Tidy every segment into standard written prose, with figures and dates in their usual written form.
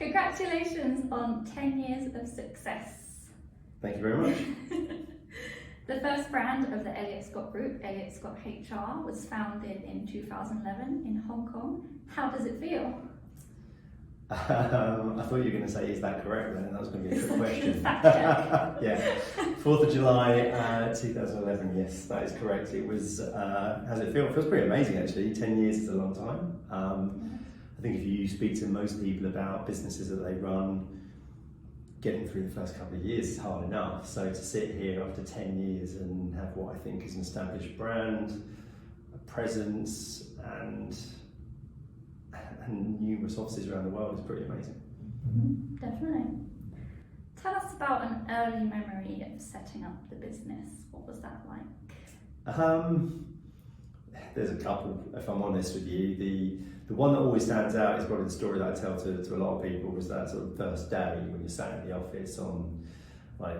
Congratulations on 10 years of success. Thank you very much. The first brand of the Elliott Scott Group, Elliott Scott HR, was founded in 2011 in Hong Kong. How does it feel? I thought you were going to say, is that correct then? That was going to be a trick question. Yeah, 4th of July 2011, yes, that is correct. It was, how does it feel? It feels pretty amazing actually. 10 years is a long time. I think if you speak to most people about businesses that they run, getting through the first couple of years is hard enough. So to sit here after 10 years and have what I think is an established brand, a presence, and numerous offices around the world is pretty amazing. Definitely. Tell us about an early memory of setting up the business. What was that like? There's a couple, if I'm honest with you. The one that always stands out is probably the story that I tell to a lot of people, was that sort of first day when you sat in the office on, like,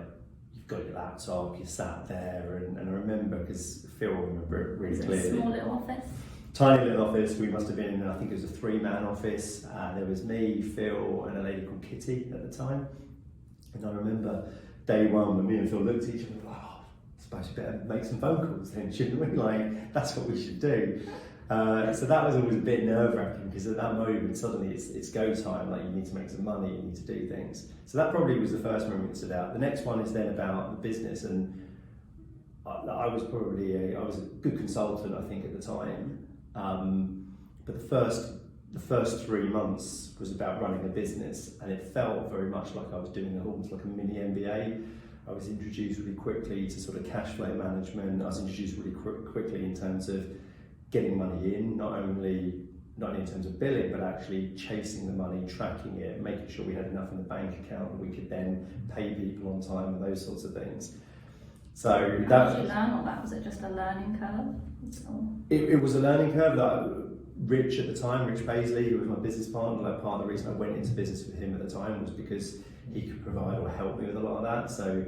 you've got your laptop, you're sat there, and I remember, because Phil will remember it really clearly. Was it a small little office? Tiny little office. We must have been, I think it was a 3-man office. There was me, Phil, and a lady called Kitty at the time. And I remember day one when me and Phil looked at each other, like, oh, I suppose we better make some phone calls then, shouldn't we? Like, that's what we should do. So that was always a bit nerve-wracking, because at that moment suddenly it's go time, like you need to make some money, you need to do things. So that probably was the first moment that stood out. The next one is then about the business, and I was a good consultant, I think, at the time. But the first 3 months was about running a business, and it felt very much like I was doing almost like a mini MBA. I was introduced really quickly to sort of cash flow management. I was introduced really quickly in terms of getting money in, not only in terms of billing, but actually chasing the money, tracking it, making sure we had enough in the bank account that we could then pay people on time and those sorts of things. So how did you learn all that? Was it just a learning curve? It was a learning curve. That Rich at the time, Rich Paisley, who was my business partner, like part of the reason I went into business with him at the time was because he could provide or help me with a lot of that. So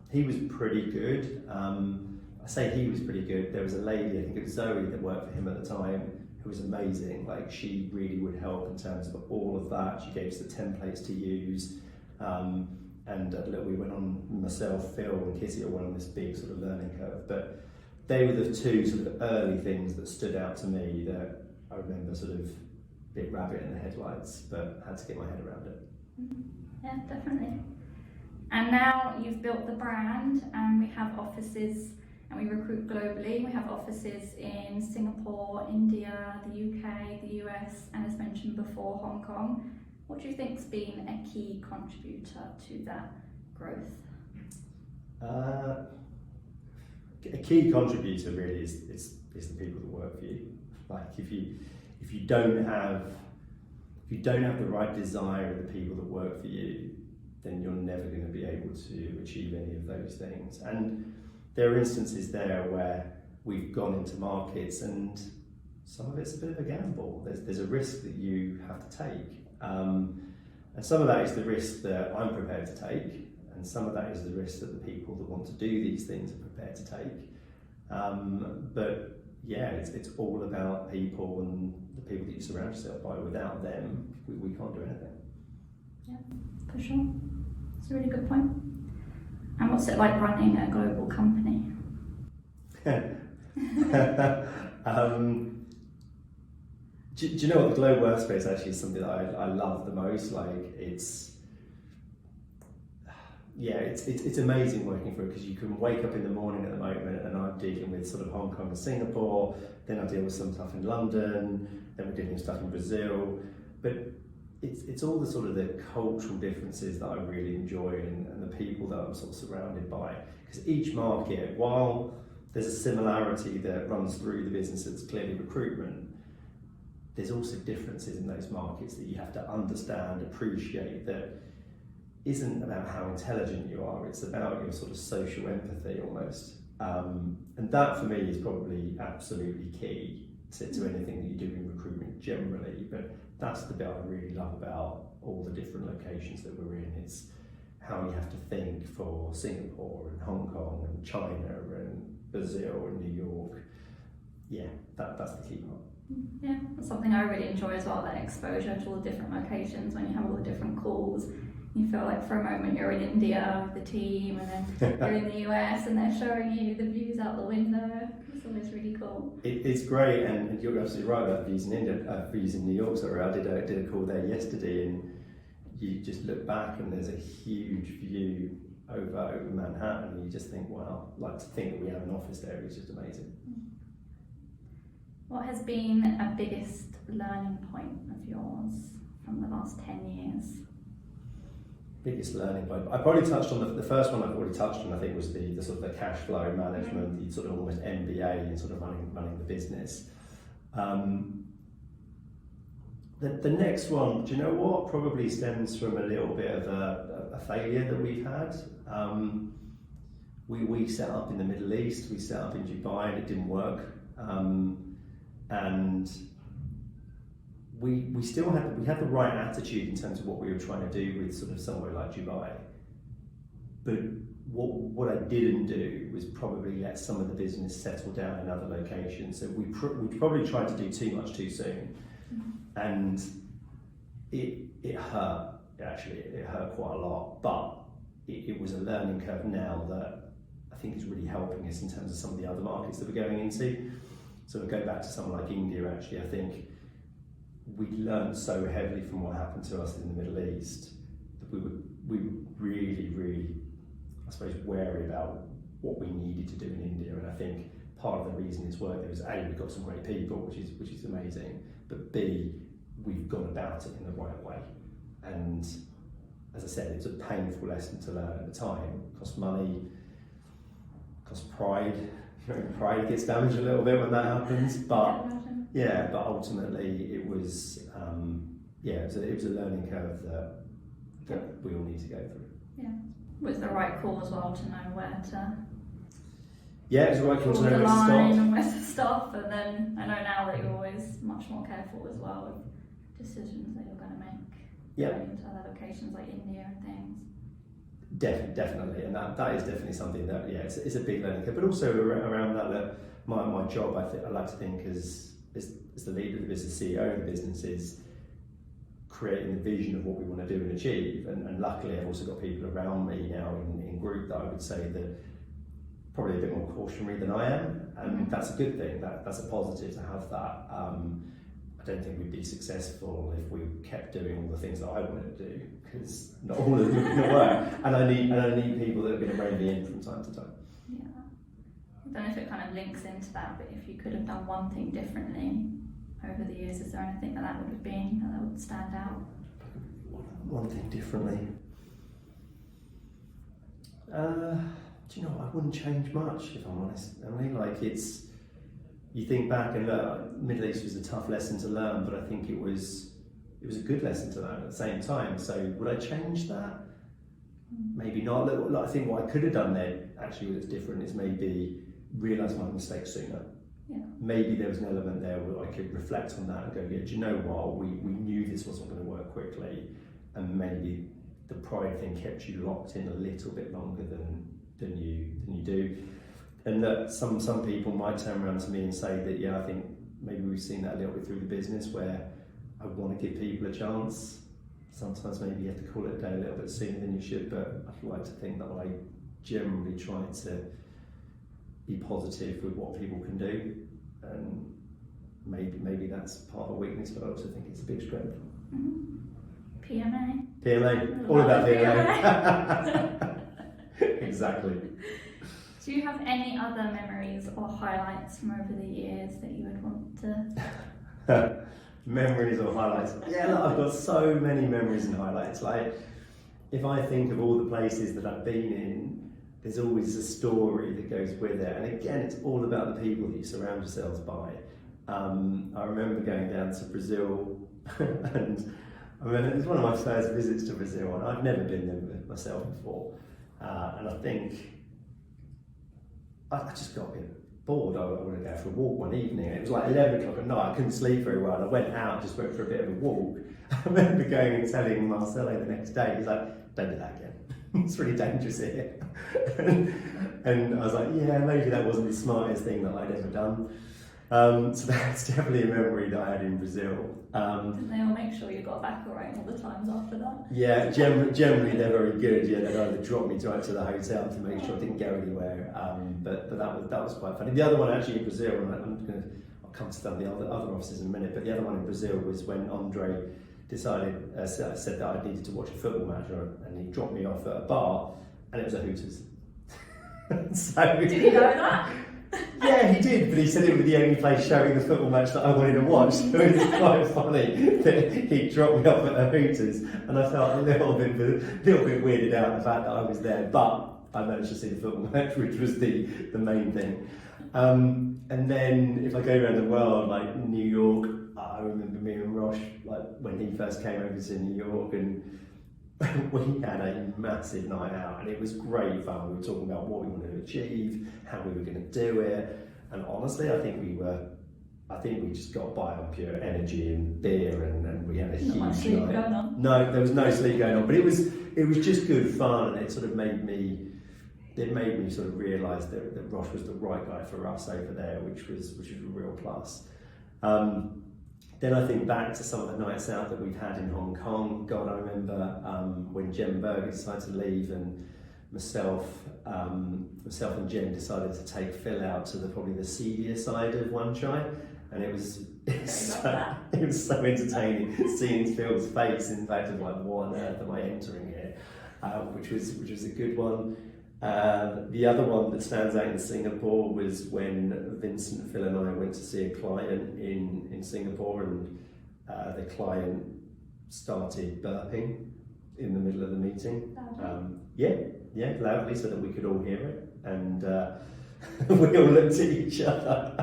he was pretty good. I say he was pretty good. There was a lady, I think it was Zoe, that worked for him at the time, who was amazing. Like, she really would help in terms of all of that. She gave us the templates to use. And look, we went on, myself, Phil and Kitty all went on this big sort of learning curve. But they were the two sort of early things that stood out to me that I remember sort of bit rabbit in the headlights, but had to get my head around it. Yeah, definitely. And now you've built the brand, and we have offices, and we recruit globally. We have offices in Singapore, India, the UK, the US, and as mentioned before, Hong Kong. What do you think's been a key contributor to that growth? A key contributor really is the people that work for you. Like, if you don't have the right desire of the people that work for you, then you're never going to be able to achieve any of those things. And there are instances there where we've gone into markets and some of it's a bit of a gamble. There's a risk that you have to take. And some of that is the risk that I'm prepared to take, and some of that is the risk that the people that want to do these things are prepared to take. But yeah, it's all about people and the people that you surround yourself by. Without them, we can't do anything. Yeah, for sure. It's a really good point. And what's it like running a global company? Do you know what, the global workspace actually is something that I love the most. Like, it's amazing working for it, because you can wake up in the morning at the moment and I'm dealing with sort of Hong Kong and Singapore, then I deal with some stuff in London, then we're dealing with stuff in Brazil, but it's all the sort of the cultural differences that I really enjoy, and the people that I'm sort of surrounded by, because each market, while there's a similarity that runs through the business that's clearly recruitment, there's also differences in those markets that you have to understand, appreciate, that isn't about how intelligent you are, it's about your sort of social empathy almost. And that for me is probably absolutely key to anything that you do in recruitment generally, but that's the bit I really love about all the different locations that we're in. It's how you have to think for Singapore and Hong Kong and China and Brazil and New York. Yeah, that's the key part. Yeah, that's something I really enjoy as well, that exposure to all the different locations when you have all the different calls. You feel like for a moment you're in India with the team, and then you're in the US and they're showing you the views out the window. It's always really cool. It's great, and you're absolutely right about views in India, views in New York. Sorry, I did a call there yesterday, and you just look back and there's a huge view over Manhattan, and you just think, wow, like to think that we have an office there is just amazing. What has been a biggest learning point of yours from the last 10 years? Biggest learning point. I probably touched on the first one. I've already touched on. I think was the sort of the cash flow management, the sort of almost MBA in sort of running the business. The next one, do you know what? Probably stems from a little bit of a failure that we've had. We set up in the Middle East. We set up in Dubai, and it didn't work. And we still had the right attitude in terms of what we were trying to do with sort of somewhere like Dubai. But what I didn't do was probably let some of the business settle down in other locations. So we probably tried to do too much too soon, and it hurt. Actually, it hurt quite a lot. But it was a learning curve now that I think is really helping us in terms of some of the other markets that we're going into. So we go back to somewhere like India. Actually, I think we learned so heavily from what happened to us in the Middle East that we were really, really, I suppose, wary about what we needed to do in India. And I think part of the reason it's worked there is A, we've got some great people, which is amazing, but B, we've gone about it in the right way. And as I said, it's a painful lesson to learn at the time. It costs money, costs pride. Pride gets damaged a little bit when that happens, but yeah, but ultimately it was it was a learning curve that we all need to go through. Yeah, was the right call as well to know where to. Yeah, it was the right call to know where to stop. And where to stop, and then I know now that you're always much more careful as well with decisions that you're going to make. Yeah. Going into other locations like India and things. Definitely, and that is definitely something that it's a big learning curve. But also around that my job, I like to think as the leader of the business, CEO of the business, is creating the vision of what we want to do and achieve. And luckily, I've also got people around me now in group that I would say that probably a bit more cautionary than I am, and that's a good thing. That's a positive to have that. I don't think we'd be successful if we kept doing all the things that I wanted to do, because not all of them are going to work. And I need people that are going to rein me in from time to time. Yeah. I don't know if it kind of links into that, but if you could have done one thing differently over the years, is there anything that would have been that would stand out? One thing differently. Do you know what? I wouldn't change much, if I'm honest. I mean, like you think back and look, Middle East was a tough lesson to learn, but I think it was a good lesson to learn at the same time. So would I change that? Maybe not. Look, I think what I could have done there, actually, that's different, is maybe realise my mistakes sooner. Yeah. Maybe there was an element there where I could reflect on that and go, yeah, do you know what? We knew this wasn't going to work quickly, and maybe the pride thing kept you locked in a little bit longer than you do. And that some people might turn around to me and say that, yeah, I think maybe we've seen that a little bit through the business, where I want to give people a chance. Sometimes maybe you have to call it a day a little bit sooner than you should, but I'd like to think that I generally try to be positive with what people can do, and maybe that's part of a weekness, but I also think it's a big strength. PMA. PMA, all about PMA. Exactly. Do you have any other memories or highlights from over the years that you would want to? Memories or highlights? Yeah, look, I've got so many memories and highlights. Like, if I think of all the places that I've been in, there's always a story that goes with it. And again, it's all about the people that you surround yourselves by. I remember going down to Brazil, and I remember it was one of my first visits to Brazil, and I'd never been there myself before. And I think I just got a bit bored. I wanted to go for a walk one evening. It was like 11 o'clock at night. I couldn't sleep very well. I went out, just went for a bit of a walk. I remember going and telling Marcelo the next day, he's like, don't do that again. It's really dangerous here. and I was like, yeah, maybe that wasn't the smartest thing that I'd ever done. So that's definitely a memory that I had in Brazil. Didn't they all make sure you got back all right all the times after that? Yeah, generally they're very good. Yeah, they'd either drop me right to the hotel to make sure I didn't go anywhere. But that was quite funny. The other one actually in Brazil, and I'll come to the other offices in a minute. But the other one in Brazil was when Andre decided said that I needed to watch a football match, and he dropped me off at a bar, and it was a Hooters. So, did he know that? Yeah, he did, but he said it was the only place showing the football match that I wanted to watch. So it was quite funny that he dropped me off at a Hooters, and I felt a little bit weirded out the fact that I was there. But I managed to see the football match, which was the main thing. And then if I go around the world, like New York, I remember me and Rosh, like when he first came over to New York, and we had a massive night out, and it was great fun. We were talking about what we wanted to achieve, how we were going to do it, and honestly, I think we just got by on pure energy and beer, and we had a huge Not much sleep night. going on. No, there was no sleep going on, but it was just good fun, and it sort of made me sort of realise that Rosh was the right guy for us over there, which was a real plus. Then I think back to some of the nights out that we've had in Hong Kong. God, I remember when Jem Berger decided to leave, and myself and Jem decided to take Phil out to probably the seedier side of Wan Chai, and it was so entertaining seeing Phil's face. In fact, of like, what on earth am I entering here? Which was a good one. The other one that stands out in Singapore was when Vincent, Phil and I went to see a client in Singapore, and the client started burping in the middle of the meeting. Loudly, so that we could all hear it, and we all looked at each other,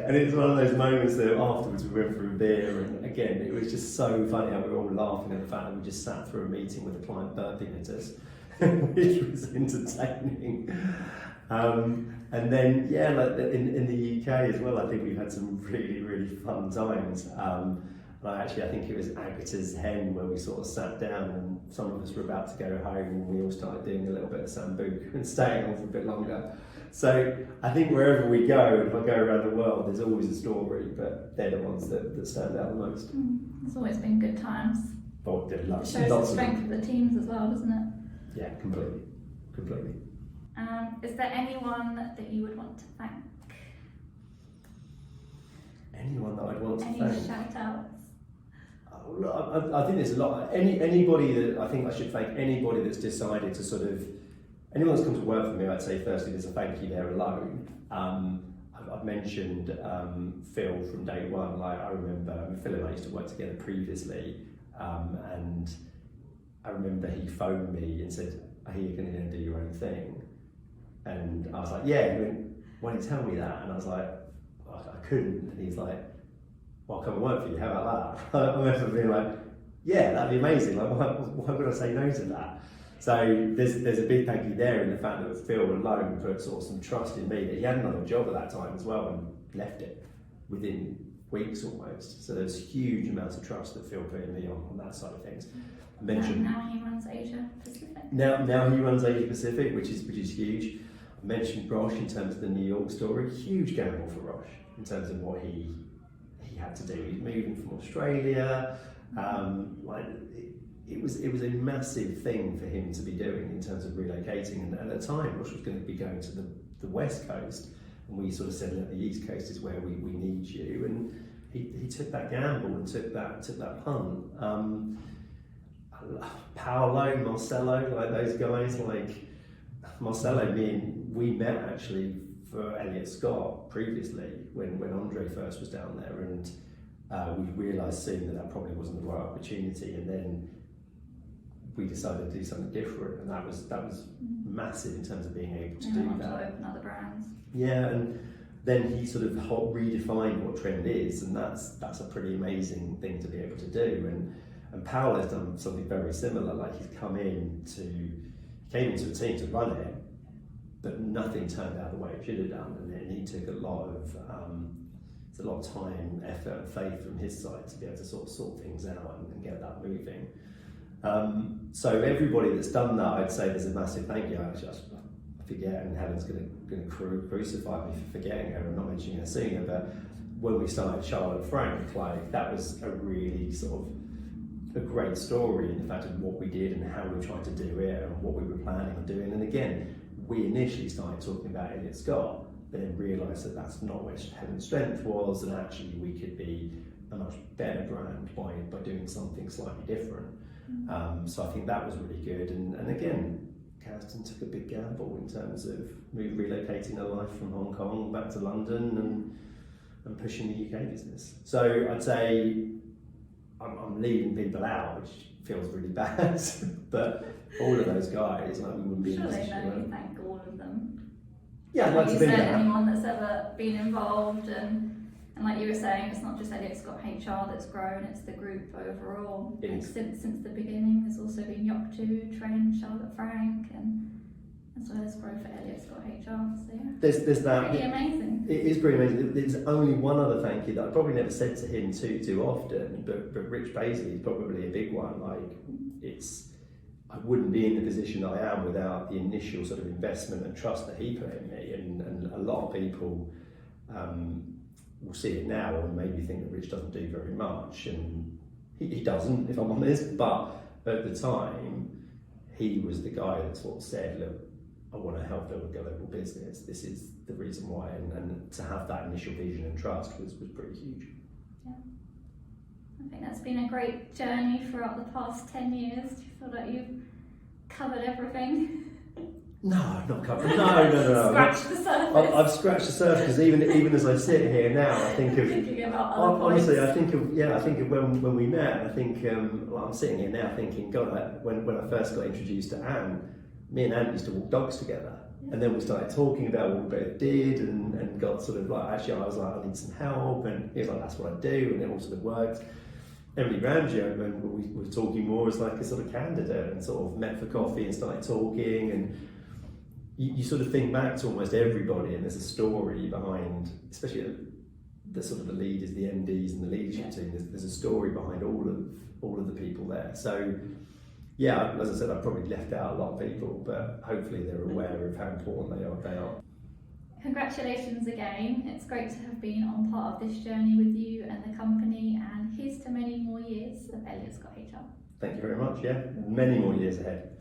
and it was one of those moments that afterwards we went for a beer, and again it was just so funny how we were all laughing at the fact that we just sat through a meeting with a client burping at us. Which was entertaining. And then, like in the UK as well, I think we've had some really, really fun times. And I think it was Agatha's Hen where we sort of sat down, and some of us were about to go home, and we all started doing a little bit of sambuca and staying on for a bit longer. So I think wherever we go, if I go around the world, there's always a story, but they're the ones that stand out the most. It's always been good times. Oh, It shows the strength of the teams as well, doesn't it? Yeah, completely. Is there anyone that you would want to thank? Anyone that I'd want to Any thank? shout outs? Oh, look, I think there's a lot. Anybody that I think I should thank, anybody that's decided to sort of, anyone that's come to work for me, I'd say firstly there's a thank you there alone. I've mentioned Phil from day one. Like I remember Phil and I used to work together previously, and I remember he phoned me and said, "I hear you're going to do your own thing," and I was like, "Yeah." He went, "Why didn't you tell me that?" And I was like, "I couldn't." And he's like, "Well, I'll come and work for you. How about that?" I remember being like, "Yeah, that'd be amazing. Like, why would I say no to that?" So there's a big thank you there in the fact that Phil alone put sort of some trust in me. That he had another job at that time as well and left it within weeks almost. So there's huge amounts of trust that Phil put in me on that side of things. Now he runs Asia Pacific. Now he runs Asia Pacific, which is huge. I mentioned Rosh in terms of the New York story. Huge gamble for Rosh in terms of what he had to do. He's moving from Australia. It was a massive thing for him to be doing in terms of relocating. And at the time, Rosh was going to be going to the West Coast, and we sort of said, "Look, the East Coast is where we need you." And he took that gamble and took that punt. Paolo, Marcelo, like those guys, like Marcelo, we met actually for Elliott Scott previously when Andre first was down there, and we realised soon that probably wasn't the right opportunity, and then we decided to do something different, and that was massive in terms of being able to do that. To open other brands. Yeah, and then he sort of redefined what trend is, and that's a pretty amazing thing to be able to do. And Paolo's done something very similar. Like he came into a team to run it, but nothing turned out the way it should have done, and he took a lot of time, effort, and faith from his side to be able to sort things out and get that moving. So everybody that's done that, I'd say there's a massive thank you. Actually, I forget, and Helen's going to crucify me for forgetting her and not mentioning her sooner, but when we started Charlotte Frank, like that was a really sort of a great story in the fact of what we did and how we tried to do it and what we were planning on doing. And again, we initially started talking about Elliott Scott, but then realised that that's not where Helen's strength was, and actually we could be a much better brand by doing something slightly different. So I think that was really good. And again, Kirsten took a big gamble in terms of relocating her life from Hong Kong back to London and pushing the UK business. So I'd say I'm leaving people out, which feels really bad, but all of those guys, like, we wouldn't be in a position. Surely, you thank all of them. Yeah, I'd like to think that. Anyone that's ever been involved, and like you were saying, it's not just Elliott Scott HR that's grown; it's the group overall. Since the beginning, there's also been Yoktu, Trent, Charlotte Frank, and as well as growth for Elliott Scott HR. So yeah, there's that. Pretty amazing. It is pretty amazing. There's only one other thank you that I probably never said to him too often, but Rich Paisley is probably a big one. Like I wouldn't be in the position I am without the initial sort of investment and trust that he put in me, and a lot of people will see it now and maybe think that Rich doesn't do very much, and he doesn't, if I'm honest, but at the time he was the guy that sort of said, look, I want to help build a global business, this is the reason why, and to have that initial vision and trust was pretty huge. Yeah. I think that's been a great journey throughout the past 10 years. Do you feel like you've covered everything? No, I've not covered. No. Scratched the surface. I've scratched the surface, because even as I sit here now, I think of. Thinking about other honestly, points. I think of when we met. I think I'm sitting here now thinking, God, when I first got introduced to Anne, me and Anne used to walk dogs together. And then we started talking about what we both did, and got sort of like, actually I was like, I need some help, and he was like, that's what I do, and it all sort of worked. Emily Ramsey, when we were talking more as like a sort of candidate, and sort of met for coffee and started talking, and you sort of think back to almost everybody, and there's a story behind, especially the sort of the leaders, the MDs and the leadership team, there's a story behind all of the people there. So yeah, as I said, I've probably left out a lot of people, but hopefully they're aware of how important they are. Congratulations again. It's great to have been on part of this journey with you and the company, and here's to many more years of Elliott Scott HR. Thank you very much, yeah. Many more years ahead.